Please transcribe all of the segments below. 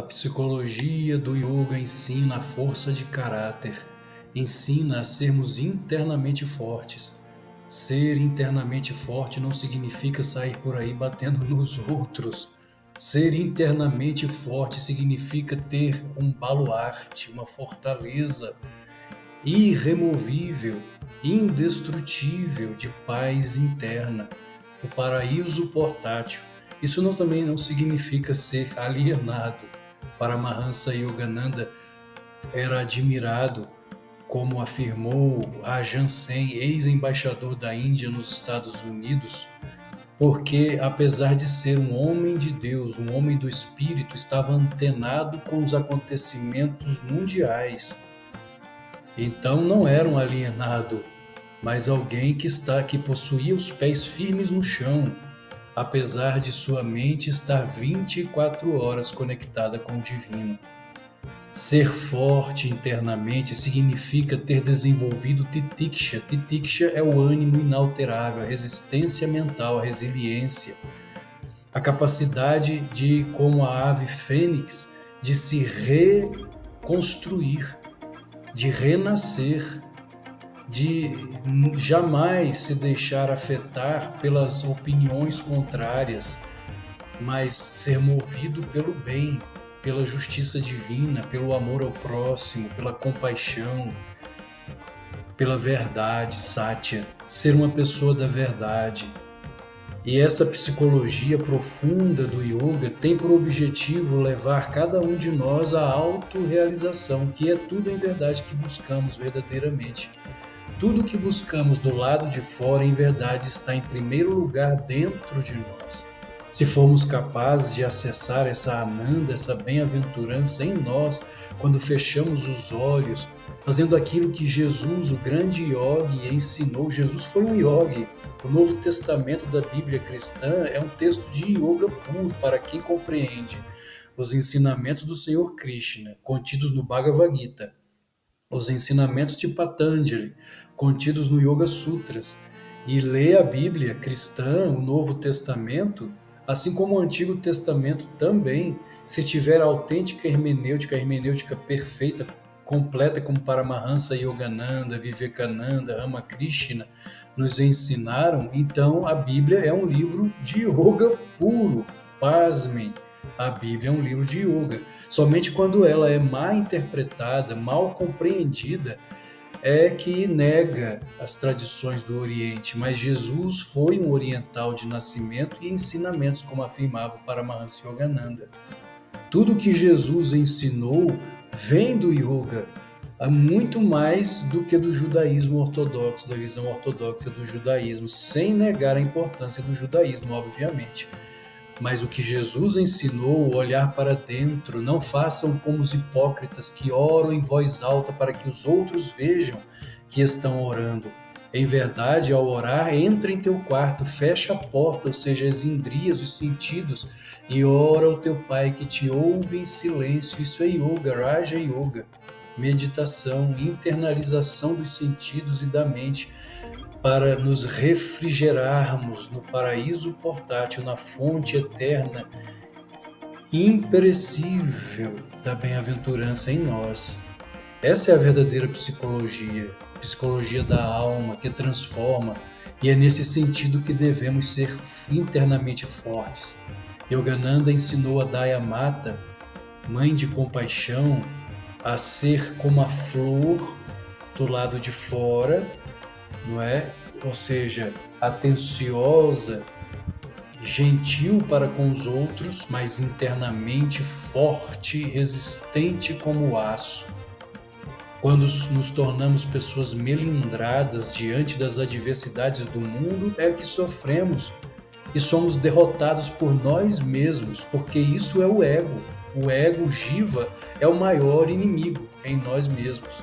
psicologia do yoga ensina a força de caráter, ensina a sermos internamente fortes. Ser internamente forte não significa sair por aí batendo nos outros. Ser internamente forte significa ter um baluarte, uma fortaleza irremovível, indestrutível de paz interna, o paraíso portátil. Isso também não significa ser alienado. Paramahansa Yogananda era admirado, como afirmou Rajan Sen, ex-embaixador da Índia nos Estados Unidos, porque, apesar de ser um homem de Deus, um homem do Espírito, estava antenado com os acontecimentos mundiais. Então não era um alienado, mas alguém que possuía os pés firmes no chão, apesar de sua mente estar 24 horas conectada com o divino. Ser forte internamente significa ter desenvolvido titiksha. Titiksha é o ânimo inalterável, a resistência mental, a resiliência, a capacidade de, como a ave fênix, de se reconstruir, de renascer, de jamais se deixar afetar pelas opiniões contrárias, mas ser movido pelo bem, pela justiça divina, pelo amor ao próximo, pela compaixão, pela verdade, Satya, ser uma pessoa da verdade. E essa psicologia profunda do yoga tem por objetivo levar cada um de nós à autorrealização, que é tudo em verdade que buscamos verdadeiramente. Tudo que buscamos do lado de fora, em verdade, está em primeiro lugar dentro de nós. Se formos capazes de acessar essa ananda, essa bem-aventurança em nós, quando fechamos os olhos, fazendo aquilo que Jesus, o grande yogi, ensinou. Jesus foi um yogi. O Novo Testamento da Bíblia cristã é um texto de yoga puro para quem compreende os ensinamentos do Senhor Krishna, contidos no Bhagavad Gita, os ensinamentos de Patanjali, contidos no Yoga Sutras, e lê a Bíblia cristã, o Novo Testamento, assim como o Antigo Testamento também, se tiver autêntica hermenêutica, a hermenêutica perfeita, completa, como Paramahansa Yogananda, Vivekananda, Ramakrishna nos ensinaram, então a Bíblia é um livro de yoga puro. Pasmem, a Bíblia é um livro de yoga. Somente quando ela é mal interpretada, mal compreendida, é que nega as tradições do Oriente, mas Jesus foi um oriental de nascimento e ensinamentos, como afirmava o Paramahansa Yogananda. Tudo que Jesus ensinou vem do yoga, muito mais do que do judaísmo ortodoxo, da visão ortodoxa do judaísmo, sem negar a importância do judaísmo, obviamente. Mas o que Jesus ensinou, olhar para dentro, não façam como os hipócritas que oram em voz alta para que os outros vejam que estão orando. Em verdade, ao orar, entra em teu quarto, fecha a porta, ou seja, as indrias, os sentidos, e ora ao teu Pai que te ouve em silêncio. Isso é yoga, Raja Yoga, meditação, internalização dos sentidos e da mente, para nos refrigerarmos no paraíso portátil, na fonte eterna, imperecível da bem-aventurança em nós. Essa é a verdadeira psicologia, psicologia da alma, que transforma, e é nesse sentido que devemos ser internamente fortes. Yogananda ensinou a Daya-mata, mãe de compaixão, a ser como a flor do lado de fora, não é? Ou seja, atenciosa, gentil para com os outros, mas internamente forte, resistente como o aço. Quando nos tornamos pessoas melindradas diante das adversidades do mundo, é que sofremos e somos derrotados por nós mesmos, porque isso é o ego. O ego, o jiva, é o maior inimigo em nós mesmos.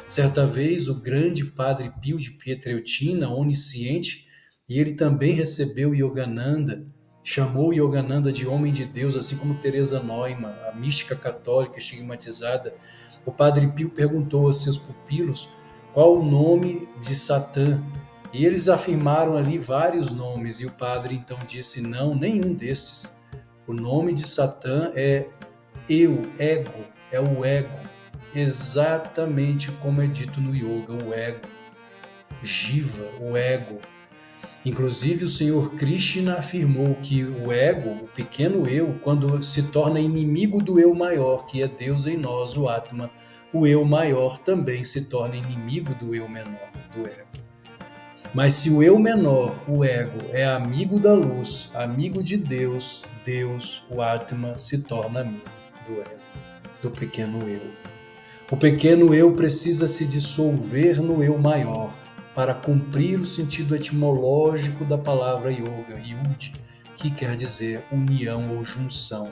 Certa vez, o grande Padre Pio de Pietrelcina, onisciente, e ele também recebeu Yogananda, chamou Yogananda de homem de Deus, assim como Teresa Neumann, a mística católica estigmatizada. O Padre Pio perguntou a seus pupilos qual o nome de Satã, e eles afirmaram ali vários nomes, e o padre então disse: não, nenhum desses. O nome de Satã é ego, é o ego, exatamente como é dito no yoga, o ego, jiva, o ego. Inclusive o Senhor Krishna afirmou que o ego, o pequeno eu, quando se torna inimigo do eu maior, que é Deus em nós, o Atma, o eu maior também se torna inimigo do eu menor, do ego. Mas se o eu menor, o ego, é amigo da luz, amigo de Deus, Deus, o Atma, se torna amigo do ego, do pequeno eu. O pequeno eu precisa se dissolver no eu maior para cumprir o sentido etimológico da palavra yoga, yud, que quer dizer união ou junção.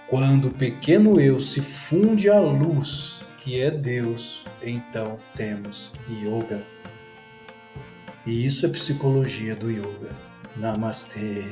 Quando o pequeno eu se funde à luz, que é Deus, então temos yoga. E isso é psicologia do yoga. Namastê.